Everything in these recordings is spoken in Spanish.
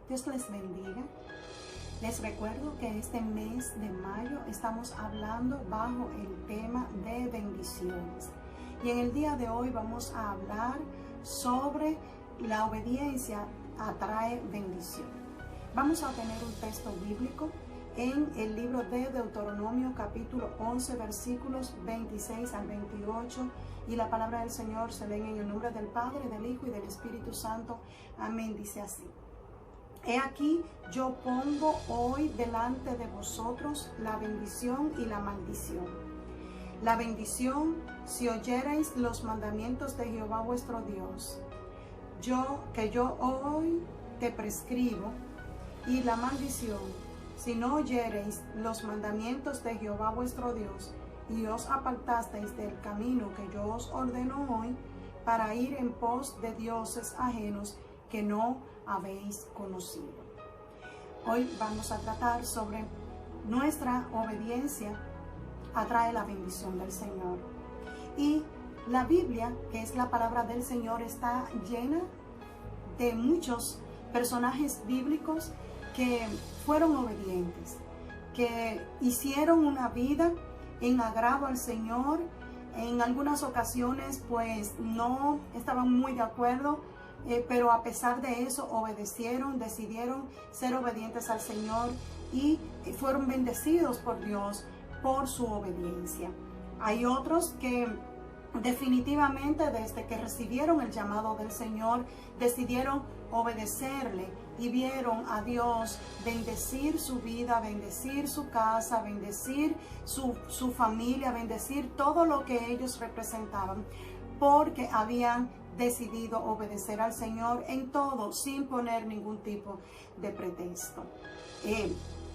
Dios les bendiga. Les recuerdo que este mes de mayo estamos hablando bajo el tema de bendiciones. Y en el día de hoy vamos a hablar sobre la obediencia atrae bendición. Vamos a tener un texto bíblico en el libro de Deuteronomio capítulo 11 versículos 26 al 28, y la palabra del Señor se lee en el nombre del Padre, del Hijo y del Espíritu Santo. Amén. Dice así: He aquí, yo pongo hoy delante de vosotros la bendición y la maldición. La bendición, si oyereis los mandamientos de Jehová vuestro Dios, que yo hoy te prescribo, y la maldición, si no oyereis los mandamientos de Jehová vuestro Dios, y os apartasteis del camino que yo os ordeno hoy, para ir en pos de dioses ajenos que no habéis conocido. Hoy vamos a tratar sobre nuestra obediencia atrae la bendición del Señor. Y la Biblia, que es la palabra del Señor, está llena de muchos personajes bíblicos que fueron obedientes, que hicieron una vida en agrado al Señor. En algunas ocasiones pues no estaban muy de acuerdo, pero a pesar de eso obedecieron, decidieron ser obedientes al Señor y fueron bendecidos por Dios por su obediencia. Hay otros que definitivamente desde que recibieron el llamado del Señor decidieron obedecerle y vieron a Dios bendecir su vida, bendecir su casa, bendecir su familia, bendecir todo lo que ellos representaban, porque habían decidido obedecer al Señor en todo, sin poner ningún tipo de pretexto.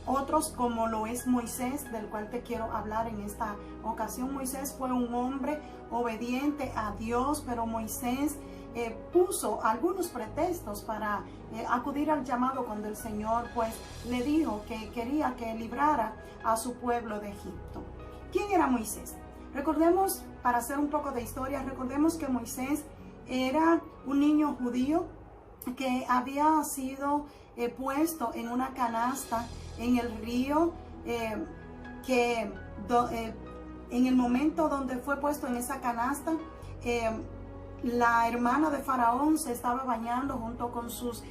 Otros, como lo es Moisés, del cual te quiero hablar en esta ocasión. Moisés fue un hombre obediente a Dios, pero Moisés puso algunos pretextos para acudir al llamado cuando el Señor pues le dijo que quería que librara a su pueblo de Egipto. ¿Quién era Moisés? Recordemos, para hacer un poco de historia, recordemos que Moisés era un niño judío que había sido puesto en una canasta en el río, en el momento donde fue puesto en esa canasta, la hermana de Faraón se estaba bañando junto con sus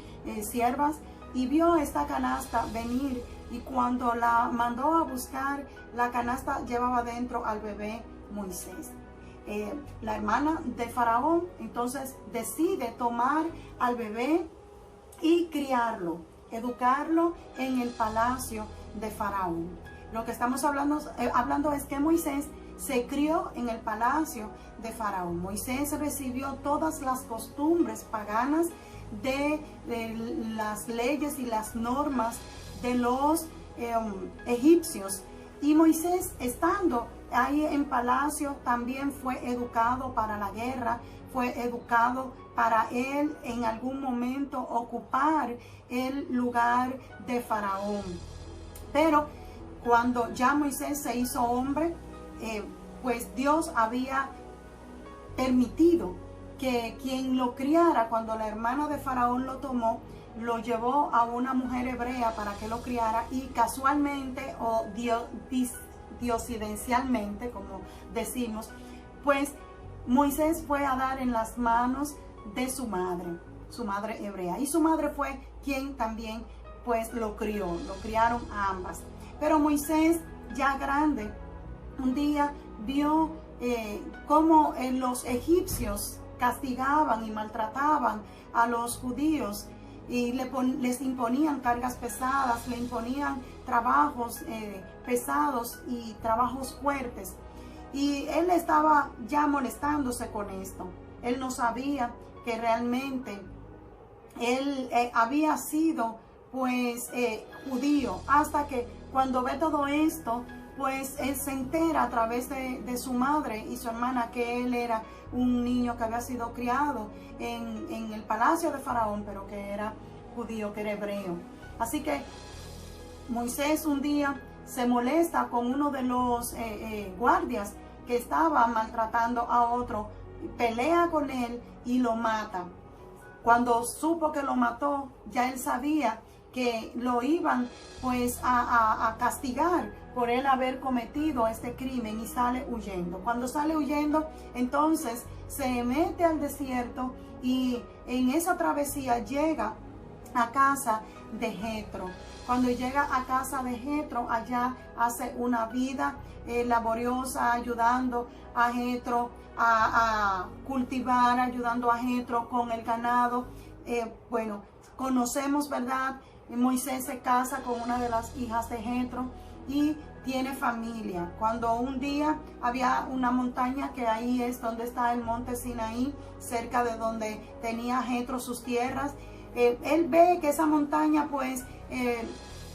siervas y vio esta canasta venir, y cuando la mandó a buscar, la canasta llevaba dentro al bebé Moisés. La hermana de Faraón entonces decide tomar al bebé y criarlo, educarlo en el palacio de Faraón. Lo que estamos hablando es que Moisés se crió en el palacio de Faraón. Moisés recibió todas las costumbres paganas de las leyes y las normas de los egipcios. Y Moisés, estando ahí en palacio, también fue educado para la guerra, fue educado para él en algún momento ocupar el lugar de Faraón. Pero cuando ya Moisés se hizo hombre, pues Dios había permitido que quien lo criara, cuando la hermana de Faraón lo tomó, lo llevó a una mujer hebrea para que lo criara, y casualmente o diosidencialmente, como decimos, pues Moisés fue a dar en las manos de su madre hebrea, y su madre fue quien también pues lo criaron a ambas. Pero Moisés, ya grande, un día vio cómo los egipcios castigaban y maltrataban a los judíos y les imponían cargas pesadas, le imponían trabajos pesados y trabajos fuertes. Y él estaba ya molestándose con esto. Él no sabía que realmente él había sido pues judío, hasta que cuando ve todo esto, pues él se entera a través de su madre y su hermana que él era un niño que había sido criado en el palacio de Faraón, pero que era judío, que era hebreo. Así que Moisés un día se molesta con uno de los guardias que estaba maltratando a otro, pelea con él y lo mata. Cuando supo que lo mató, ya él sabía que lo iban pues a castigar por él haber cometido este crimen, y sale huyendo. Cuando sale huyendo, entonces se mete al desierto y en esa travesía llega a casa de Jetro. Cuando llega a casa de Jetro, allá hace una vida laboriosa, ayudando a Jetro a cultivar, ayudando a Jetro con el ganado. Bueno, conocemos, ¿verdad? Moisés se casa con una de las hijas de Jetro y tiene familia. Cuando un día había una montaña, que ahí es donde está el monte Sinaí, cerca de donde tenía Jetro sus tierras, él ve que esa montaña pues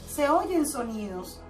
se oyen sonidos,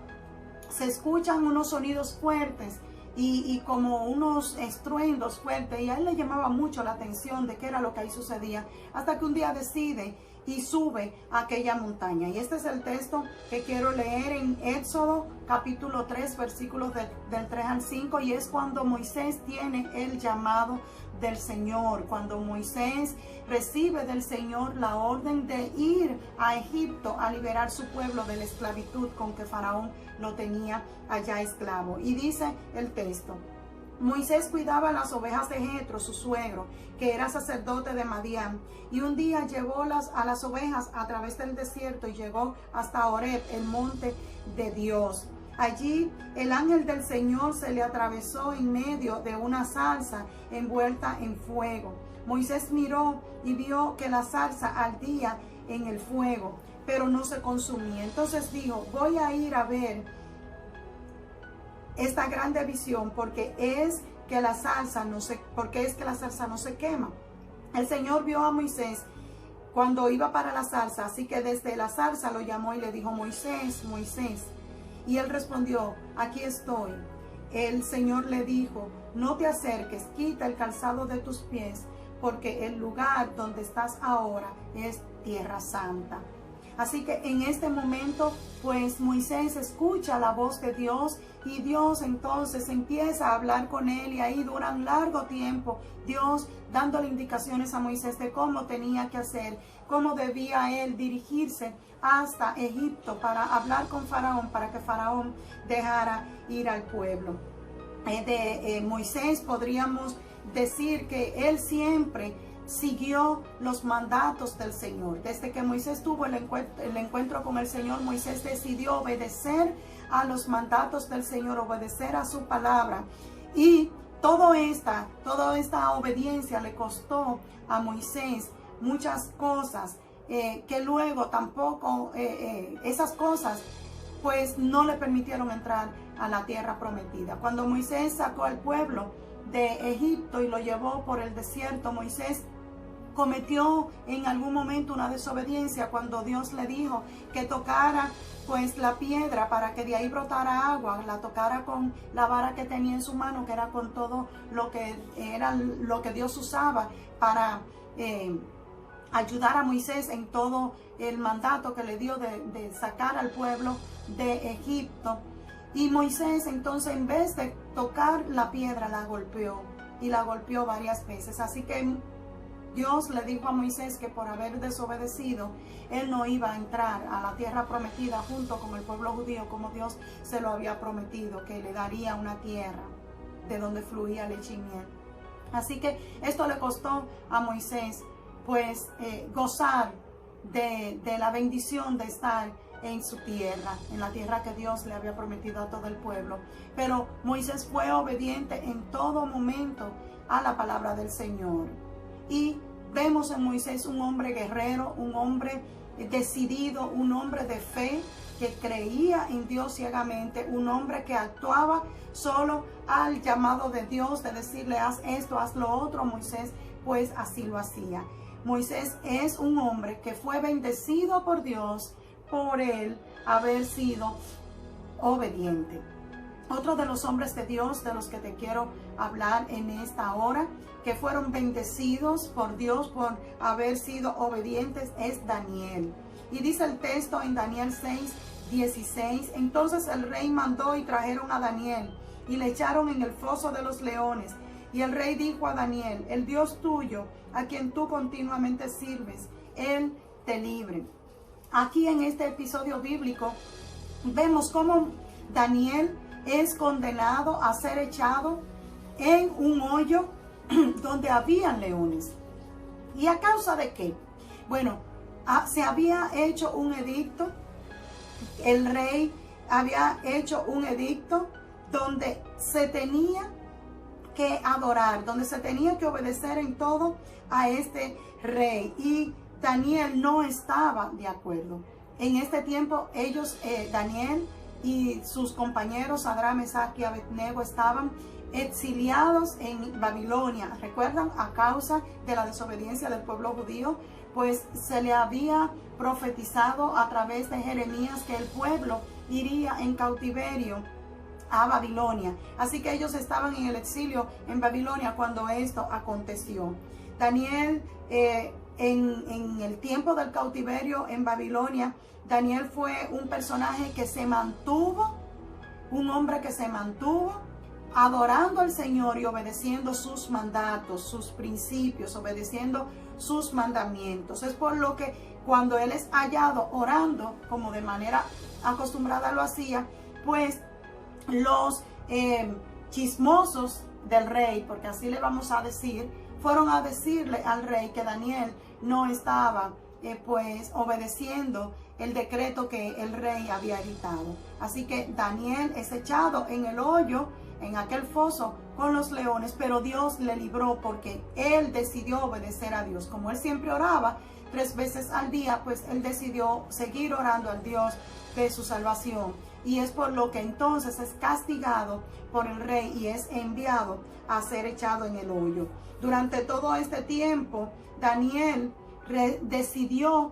se escuchan unos sonidos fuertes y como unos estruendos fuertes, y a él le llamaba mucho la atención de qué era lo que ahí sucedía, hasta que un día decide y sube a aquella montaña. Y este es el texto que quiero leer en Éxodo capítulo 3, versículos del 3 al 5, y es cuando Moisés tiene el llamado del Señor, cuando Moisés recibe del Señor la orden de ir a Egipto a liberar su pueblo de la esclavitud con que Faraón lo tenía allá esclavo. Y dice el texto: Moisés cuidaba las ovejas de Jetro, su suegro, que era sacerdote de Madián, y un día llevó a las ovejas a través del desierto y llegó hasta Horeb, el monte de Dios. Allí el ángel del Señor se le atravesó en medio de una zarza envuelta en fuego. Moisés miró y vio que la zarza ardía en el fuego, pero no se consumía. Entonces dijo: voy a ir a ver esta grande visión, porque es que la zarza no se quema. El Señor vio a Moisés cuando iba para la zarza, así que desde la zarza lo llamó y le dijo: Moisés, Moisés. Y él respondió: aquí estoy. El Señor le dijo: no te acerques, quita el calzado de tus pies, porque el lugar donde estás ahora es tierra santa. Así que en este momento, pues Moisés escucha la voz de Dios, y Dios entonces empieza a hablar con él, y ahí duran largo tiempo Dios dándole indicaciones a Moisés de cómo tenía que hacer, cómo debía él dirigirse hasta Egipto para hablar con Faraón, para que Faraón dejara ir al pueblo. Moisés podríamos decir que él siempre siguió los mandatos del Señor. Desde que Moisés tuvo el encuentro con el Señor, Moisés decidió obedecer a los mandatos del Señor, obedecer a su palabra. Y toda esta obediencia le costó a Moisés muchas cosas, que luego tampoco esas cosas pues no le permitieron entrar a la tierra prometida. Cuando Moisés sacó al pueblo de Egipto y lo llevó por el desierto, Moisés cometió en algún momento una desobediencia cuando Dios le dijo que tocara pues la piedra para que de ahí brotara agua, la tocara con la vara que tenía en su mano, que era con todo lo que Dios usaba para ayudar a Moisés en todo el mandato que le dio de sacar al pueblo de Egipto. Y Moisés entonces, en vez de tocar la piedra, la golpeó, y la golpeó varias veces. Así que Dios le dijo a Moisés que por haber desobedecido, él no iba a entrar a la tierra prometida junto con el pueblo judío, como Dios se lo había prometido, que le daría una tierra de donde fluía leche y miel. Así que esto le costó a Moisés pues gozar de la bendición de estar en su tierra, en la tierra que Dios le había prometido a todo el pueblo. Pero Moisés fue obediente en todo momento a la palabra del Señor. Y vemos en Moisés un hombre guerrero, un hombre decidido, un hombre de fe que creía en Dios ciegamente, un hombre que actuaba solo al llamado de Dios, de decirle: haz esto, haz lo otro. Moisés pues así lo hacía. Moisés es un hombre que fue bendecido por Dios por él haber sido obediente. Otro de los hombres de Dios de los que te quiero hablar en esta hora, que fueron bendecidos por Dios por haber sido obedientes, es Daniel. Y dice el texto en Daniel 6:16: entonces el rey mandó y trajeron a Daniel y le echaron en el foso de los leones. Y el rey dijo a Daniel: el Dios tuyo, a quien tú continuamente sirves, Él te libre. Aquí en este episodio bíblico vemos cómo Daniel es condenado a ser echado en un hoyo donde habían leones. ¿Y a causa de qué? Bueno, se había hecho un edicto, el rey había hecho un edicto donde se tenía que adorar, donde se tenía que obedecer en todo a este rey. Y Daniel no estaba de acuerdo. En este tiempo ellos, Daniel y sus compañeros Sadrach, Mesach y Abednego estaban exiliados en Babilonia. ¿Recuerdan? A causa de la desobediencia del pueblo judío, pues se le había profetizado a través de Jeremías que el pueblo iría en cautiverio a Babilonia. Así que ellos estaban en el exilio en Babilonia cuando esto aconteció. Daniel, en el tiempo del cautiverio en Babilonia, Daniel fue un personaje que se mantuvo, un hombre que se mantuvo adorando al Señor y obedeciendo sus mandatos, sus principios, obedeciendo sus mandamientos. Es por lo que cuando él es hallado orando, como de manera acostumbrada lo hacía, pues los chismosos del rey, porque así le vamos a decir, fueron a decirle al rey que Daniel no estaba pues obedeciendo el decreto que el rey había editado. Así que Daniel es echado en el hoyo, en aquel foso con los leones, pero Dios le libró porque él decidió obedecer a Dios. Como él siempre oraba 3 veces al día, pues él decidió seguir orando al Dios de su salvación. Y es por lo que entonces es castigado por el rey y es enviado a ser echado en el hoyo. Durante todo este tiempo, Daniel decidió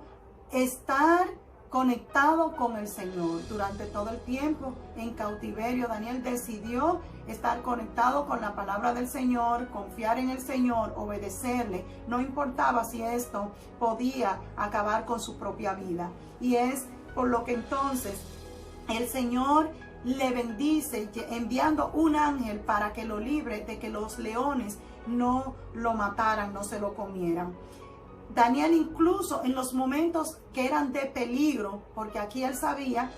estar conectado con el Señor. Durante todo el tiempo en cautiverio, Daniel decidió estar conectado con la palabra del Señor, confiar en el Señor, obedecerle. No importaba si esto podía acabar con su propia vida. Y es por lo que entonces el Señor le bendice enviando un ángel para que lo libre de que los leones no lo mataran, no se lo comieran. Daniel incluso en los momentos que eran de peligro, porque aquí él sabía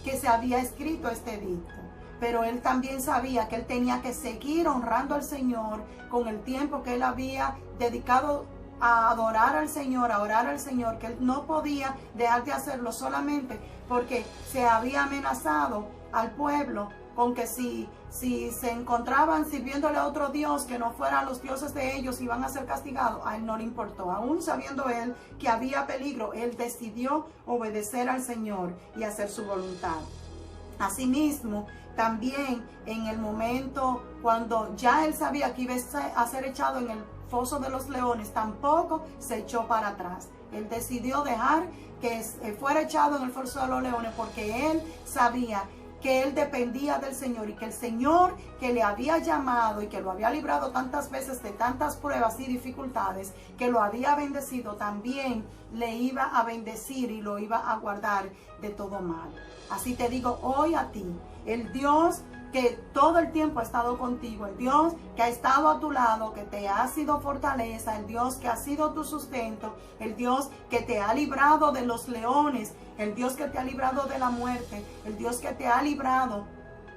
que se había escrito este edicto, pero él también sabía que él tenía que seguir honrando al Señor con el tiempo que él había dedicado a adorar al Señor, a orar al Señor, que él no podía dejar de hacerlo solamente porque se había amenazado al pueblo con que si se encontraban sirviéndole a otro Dios que no fueran los dioses de ellos, iban a ser castigados. A él no le importó. Aún sabiendo él que había peligro, él decidió obedecer al Señor y hacer su voluntad. Asimismo, también en el momento cuando ya él sabía que iba a ser echado en el foso de los leones, tampoco se echó para atrás. Él decidió dejar que fuera echado en el foso de los leones porque él sabía que él dependía del Señor y que el Señor que le había llamado y que lo había librado tantas veces de tantas pruebas y dificultades, que lo había bendecido, también le iba a bendecir y lo iba a guardar de todo mal. Así te digo hoy a ti, el Dios que todo el tiempo ha estado contigo, el Dios que ha estado a tu lado, que te ha sido fortaleza, el Dios que ha sido tu sustento, el Dios que te ha librado de los leones, el Dios que te ha librado de la muerte, el Dios que te ha librado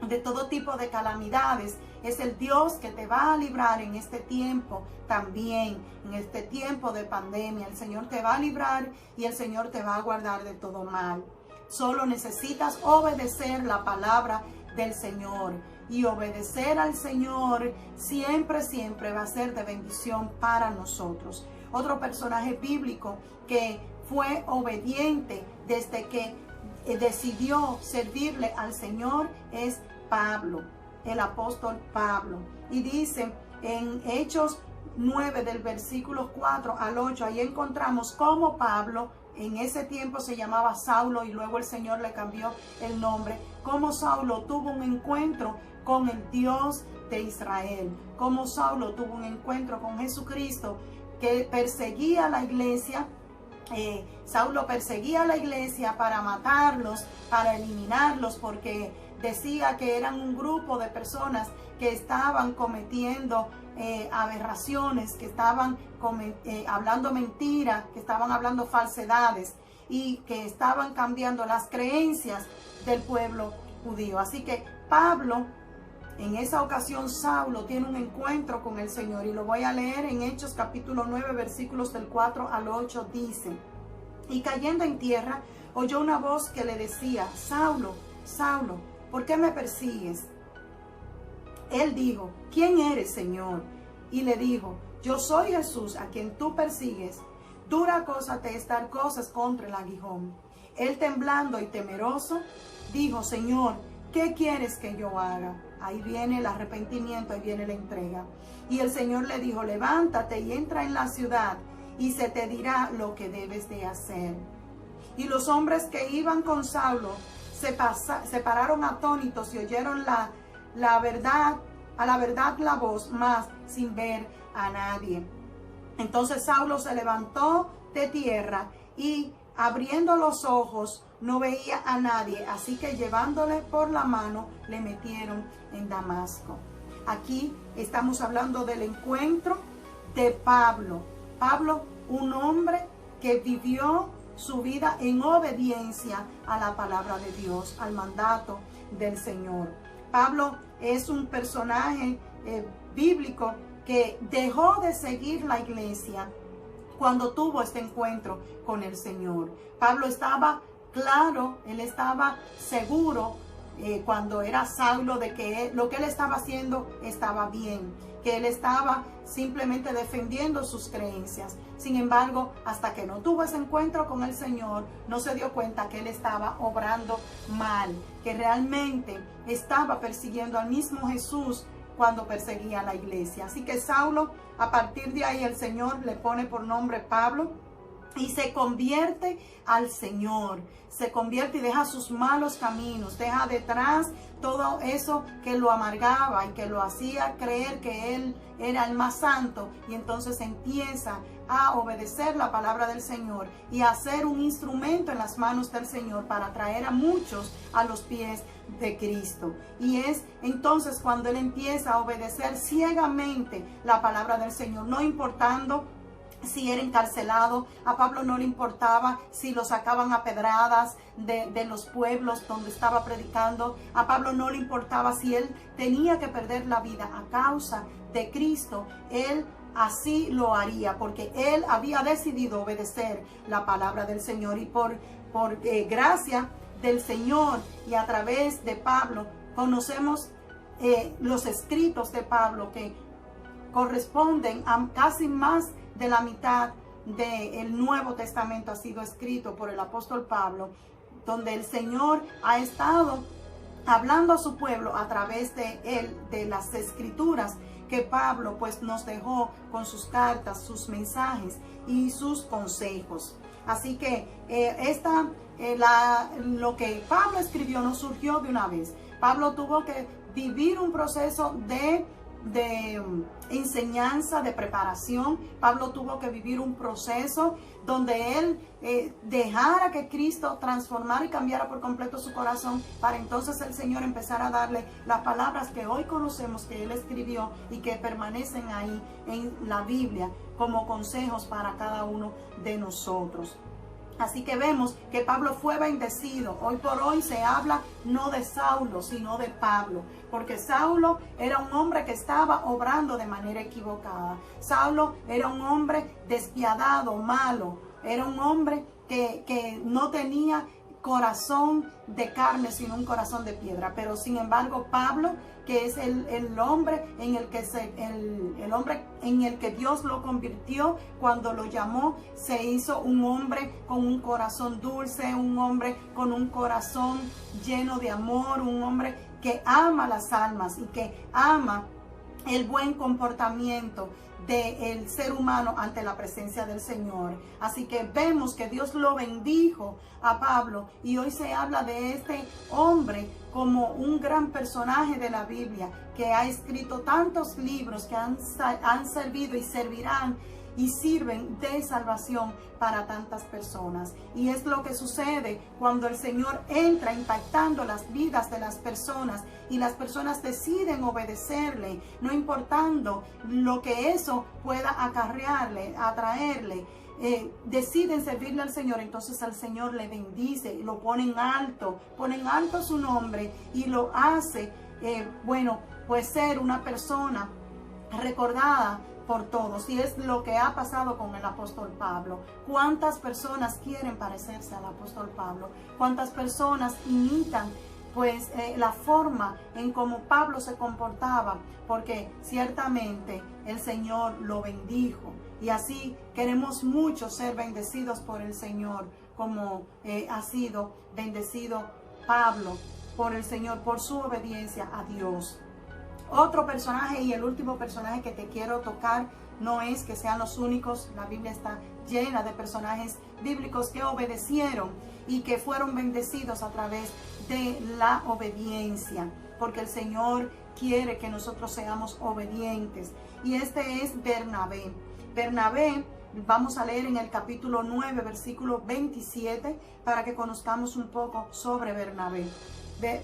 de todo tipo de calamidades, es el Dios que te va a librar en este tiempo también, en este tiempo de pandemia. El Señor te va a librar y el Señor te va a guardar de todo mal. Solo necesitas obedecer la palabra del Señor, y obedecer al Señor siempre va a ser de bendición para nosotros. Otro personaje bíblico que fue obediente desde que decidió servirle al Señor es Pablo, el apóstol Pablo. Y dice en Hechos 9 del versículo 4 al 8, ahí encontramos cómo Pablo, en ese tiempo se llamaba Saulo y luego el Señor le cambió el nombre, cómo Saulo tuvo un encuentro con el Dios de Israel, cómo Saulo tuvo un encuentro con Jesucristo, que perseguía a la iglesia. Saulo perseguía a la iglesia para matarlos, para eliminarlos, porque decía que eran un grupo de personas que estaban cometiendo aberraciones, que estaban hablando mentiras, que estaban hablando falsedades y que estaban cambiando las creencias del pueblo judío. Así que Pablo, en esa ocasión, Saulo tiene un encuentro con el Señor, y lo voy a leer en Hechos capítulo 9, versículos del 4 al 8. Dice: y cayendo en tierra, oyó una voz que le decía: Saulo, Saulo, ¿por qué me persigues? Él dijo: ¿quién eres, Señor? Y le dijo: yo soy Jesús, a quien tú persigues. Dura cosa te es dar cosas contra el aguijón. Él, temblando y temeroso, dijo: Señor, ¿qué quieres que yo haga? Ahí viene el arrepentimiento, ahí viene la entrega. Y el Señor le dijo: levántate y entra en la ciudad, y se te dirá lo que debes de hacer. Y los hombres que iban con Saulo se pararon atónitos y oyeron a la verdad la voz, mas sin ver a nadie. Entonces Saulo se levantó de tierra y, abriendo los ojos, no veía a nadie, así que llevándole por la mano le metieron en Damasco. Aquí estamos hablando del encuentro de Pablo. Pablo, un hombre que vivió su vida en obediencia a la palabra de Dios, al mandato del Señor. Pablo es un personaje bíblico que dejó de seguir la iglesia cuando tuvo este encuentro con el Señor. Pablo estaba claro, él estaba seguro cuando era Saulo de que lo que él estaba haciendo estaba bien, que él estaba simplemente defendiendo sus creencias. Sin embargo, hasta que no tuvo ese encuentro con el Señor, no se dio cuenta que él estaba obrando mal, que realmente estaba persiguiendo al mismo Jesús cuando perseguía a la iglesia. Así que Saulo, a partir de ahí, el Señor le pone por nombre Pablo, y se convierte al Señor, se convierte y deja sus malos caminos, deja detrás todo eso que lo amargaba y que lo hacía creer que él era el más santo, y entonces empieza a obedecer la palabra del Señor y a ser un instrumento en las manos del Señor para traer a muchos a los pies de Cristo. Y es entonces cuando él empieza a obedecer ciegamente la palabra del Señor, no importando si era encarcelado. A Pablo no le importaba si lo sacaban a pedradas de los pueblos donde estaba predicando. A Pablo no le importaba si él tenía que perder la vida a causa de Cristo. Él así lo haría, porque él había decidido obedecer la palabra del Señor. Y por gracia del Señor y a través de Pablo conocemos los escritos de Pablo, que corresponden a casi más de la mitad del Nuevo Testamento ha sido escrito por el apóstol Pablo, donde el Señor ha estado hablando a su pueblo a través de él, de las escrituras que Pablo pues nos dejó con sus cartas, sus mensajes y sus consejos. Así que lo que Pablo escribió no surgió de una vez. Pablo tuvo que vivir un proceso de enseñanza, de preparación. Pablo tuvo que vivir un proceso donde él dejara que Cristo transformara y cambiara por completo su corazón, para entonces el Señor empezar a darle las palabras que hoy conocemos que él escribió y que permanecen ahí en la Biblia como consejos para cada uno de nosotros. Así que vemos que Pablo fue bendecido. Hoy por hoy se habla no de Saulo, sino de Pablo, porque Saulo era un hombre que estaba obrando de manera equivocada. Saulo era un hombre despiadado, malo. Era un hombre que no tenía corazón de carne, sino un corazón de piedra. Pero sin embargo, Pablo, que es el hombre en el que Dios lo convirtió cuando lo llamó, se hizo un hombre con un corazón dulce, un hombre con un corazón lleno de amor, un hombre que ama las almas y que ama el buen comportamiento del ser humano ante la presencia del Señor. Así que vemos que Dios lo bendijo a Pablo, y hoy se habla de este hombre como un gran personaje de la Biblia, que ha escrito tantos libros que han servido y servirán y sirven de salvación para tantas personas. Y es lo que sucede cuando el Señor entra impactando las vidas de las personas y las personas deciden obedecerle, no importando lo que eso pueda acarrearle, atraerle. Deciden servirle al Señor, entonces al Señor le bendice, lo ponen alto su nombre y lo hace, pues ser una persona recordada por todos. Y es lo que ha pasado con el apóstol Pablo. ¿Cuántas personas quieren parecerse al apóstol Pablo? ¿Cuántas personas imitan pues la forma en cómo Pablo se comportaba? Porque ciertamente el Señor lo bendijo. Y así queremos mucho ser bendecidos por el Señor, como ha sido bendecido Pablo por el Señor, por su obediencia a Dios. Otro personaje y el último personaje que te quiero tocar, no es que sean los únicos, la Biblia está llena de personajes bíblicos que obedecieron y que fueron bendecidos a través de la obediencia, porque el Señor quiere que nosotros seamos obedientes. Y este es Bernabé. Bernabé, vamos a leer en el capítulo 9, versículo 27, para que conozcamos un poco sobre Bernabé.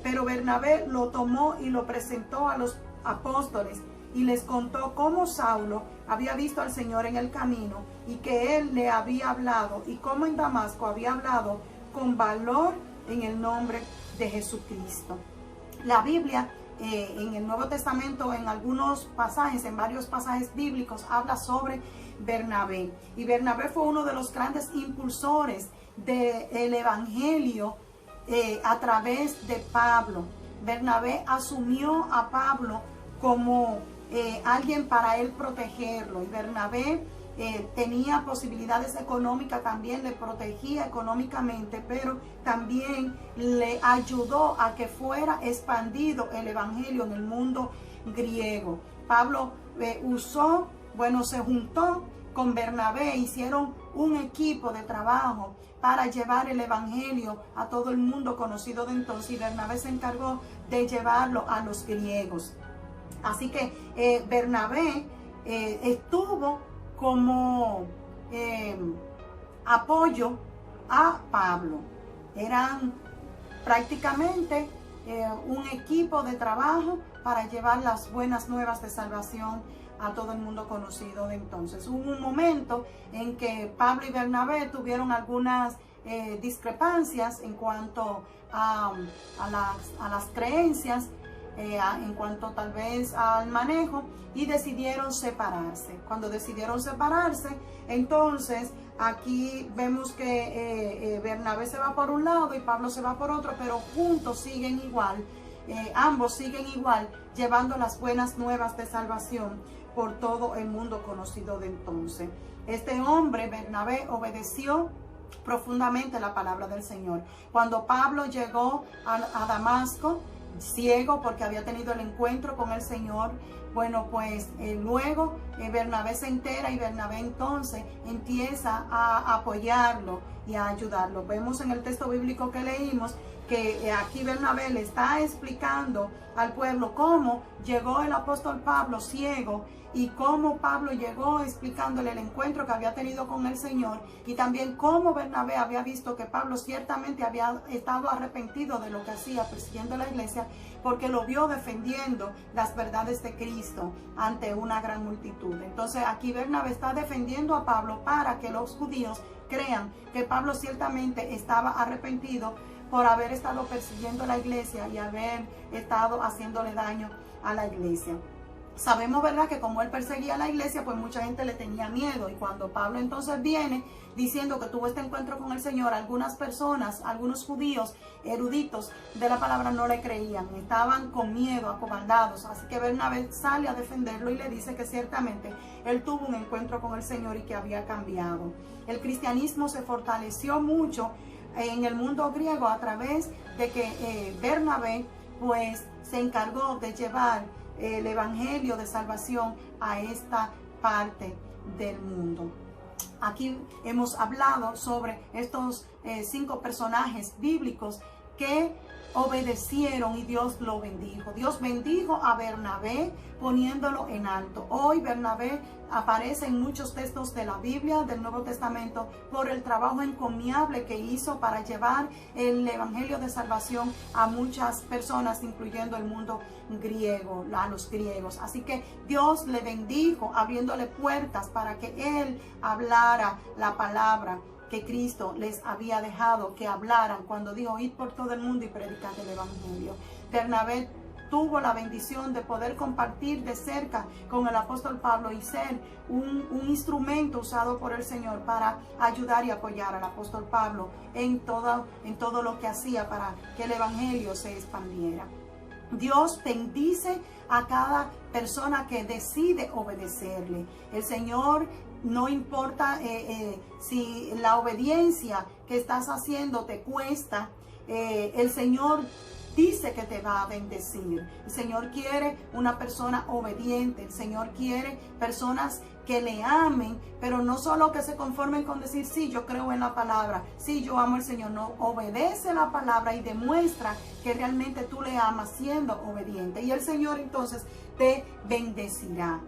Pero Bernabé lo tomó y lo presentó a los apóstoles y les contó cómo Saulo había visto al Señor en el camino y que él le había hablado, y cómo en Damasco había hablado con valor en el nombre de Jesucristo. La Biblia en el Nuevo Testamento, en algunos pasajes, en varios pasajes bíblicos, habla sobre Bernabé. Y Bernabé fue uno de los grandes impulsores del evangelio a través de Pablo. Bernabé asumió a Pablo como alguien para él protegerlo. Y Bernabé tenía posibilidades económicas, también le protegía económicamente, pero también le ayudó a que fuera expandido el evangelio en el mundo griego. Pablo se juntó con Bernabé, hicieron un equipo de trabajo para llevar el evangelio a todo el mundo conocido de entonces, y Bernabé se encargó de llevarlo a los griegos. Así que Bernabé estuvo como apoyo a Pablo. Eran prácticamente un equipo de trabajo para llevar las buenas nuevas de salvación a todo el mundo conocido de entonces. Hubo un momento en que Pablo y Bernabé tuvieron algunas discrepancias en cuanto a las creencias, en cuanto tal vez al manejo, y decidieron separarse. Cuando decidieron separarse, entonces aquí vemos que Bernabé se va por un lado y Pablo se va por otro, pero juntos siguen igual, ambos siguen igual, llevando las buenas nuevas de salvación por todo el mundo conocido de entonces. Este hombre, Bernabé, obedeció profundamente la palabra del Señor. Cuando Pablo llegó a Damasco, ciego porque había tenido el encuentro con el Señor, luego Bernabé se entera, y Bernabé entonces empieza a apoyarlo y a ayudarlo. Vemos en el texto bíblico que leímos que aquí Bernabé le está explicando al pueblo cómo llegó el apóstol Pablo ciego, y cómo Pablo llegó explicándole el encuentro que había tenido con el Señor, y también cómo Bernabé había visto que Pablo ciertamente había estado arrepentido de lo que hacía persiguiendo la iglesia, porque lo vio defendiendo las verdades de Cristo ante una gran multitud. Entonces aquí Bernabé está defendiendo a Pablo para que los judíos crean que Pablo ciertamente estaba arrepentido por haber estado persiguiendo la iglesia y haber estado haciéndole daño a la iglesia. Sabemos, ¿verdad?, que como él perseguía a la iglesia, pues mucha gente le tenía miedo. Y cuando Pablo entonces viene diciendo que tuvo este encuentro con el Señor, algunas personas, algunos judíos eruditos de la palabra no le creían, estaban con miedo, acobardados. Así que Bernabé sale a defenderlo y le dice que ciertamente él tuvo un encuentro con el Señor y que había cambiado. El cristianismo se fortaleció mucho en el mundo griego a través de que Bernabé pues se encargó de llevar el evangelio de salvación a esta parte del mundo. Aquí hemos hablado sobre estos 5 personajes bíblicos que obedecieron y Dios lo bendijo. Dios bendijo a Bernabé poniéndolo en alto. Hoy Bernabé aparece en muchos textos de la Biblia, del Nuevo Testamento, por el trabajo encomiable que hizo para llevar el evangelio de salvación a muchas personas, incluyendo el mundo griego, a los griegos. Así que Dios le bendijo, abriéndole puertas para que él hablara la palabra que Cristo les había dejado que hablaran cuando dijo: id por todo el mundo y predicad el evangelio. Bernabé tuvo la bendición de poder compartir de cerca con el apóstol Pablo y ser un instrumento usado por el Señor para ayudar y apoyar al apóstol Pablo en todo lo que hacía para que el evangelio se expandiera. Dios bendice a cada persona que decide obedecerle. El Señor, no importa si la obediencia que estás haciendo te cuesta, el Señor dice que te va a bendecir. El Señor quiere una persona obediente. El Señor quiere personas que le amen, pero no solo que se conformen con decir: sí, yo creo en la palabra, sí, yo amo al Señor. No, obedece la palabra y demuestra que realmente tú le amas siendo obediente. Y el Señor entonces te bendecirá.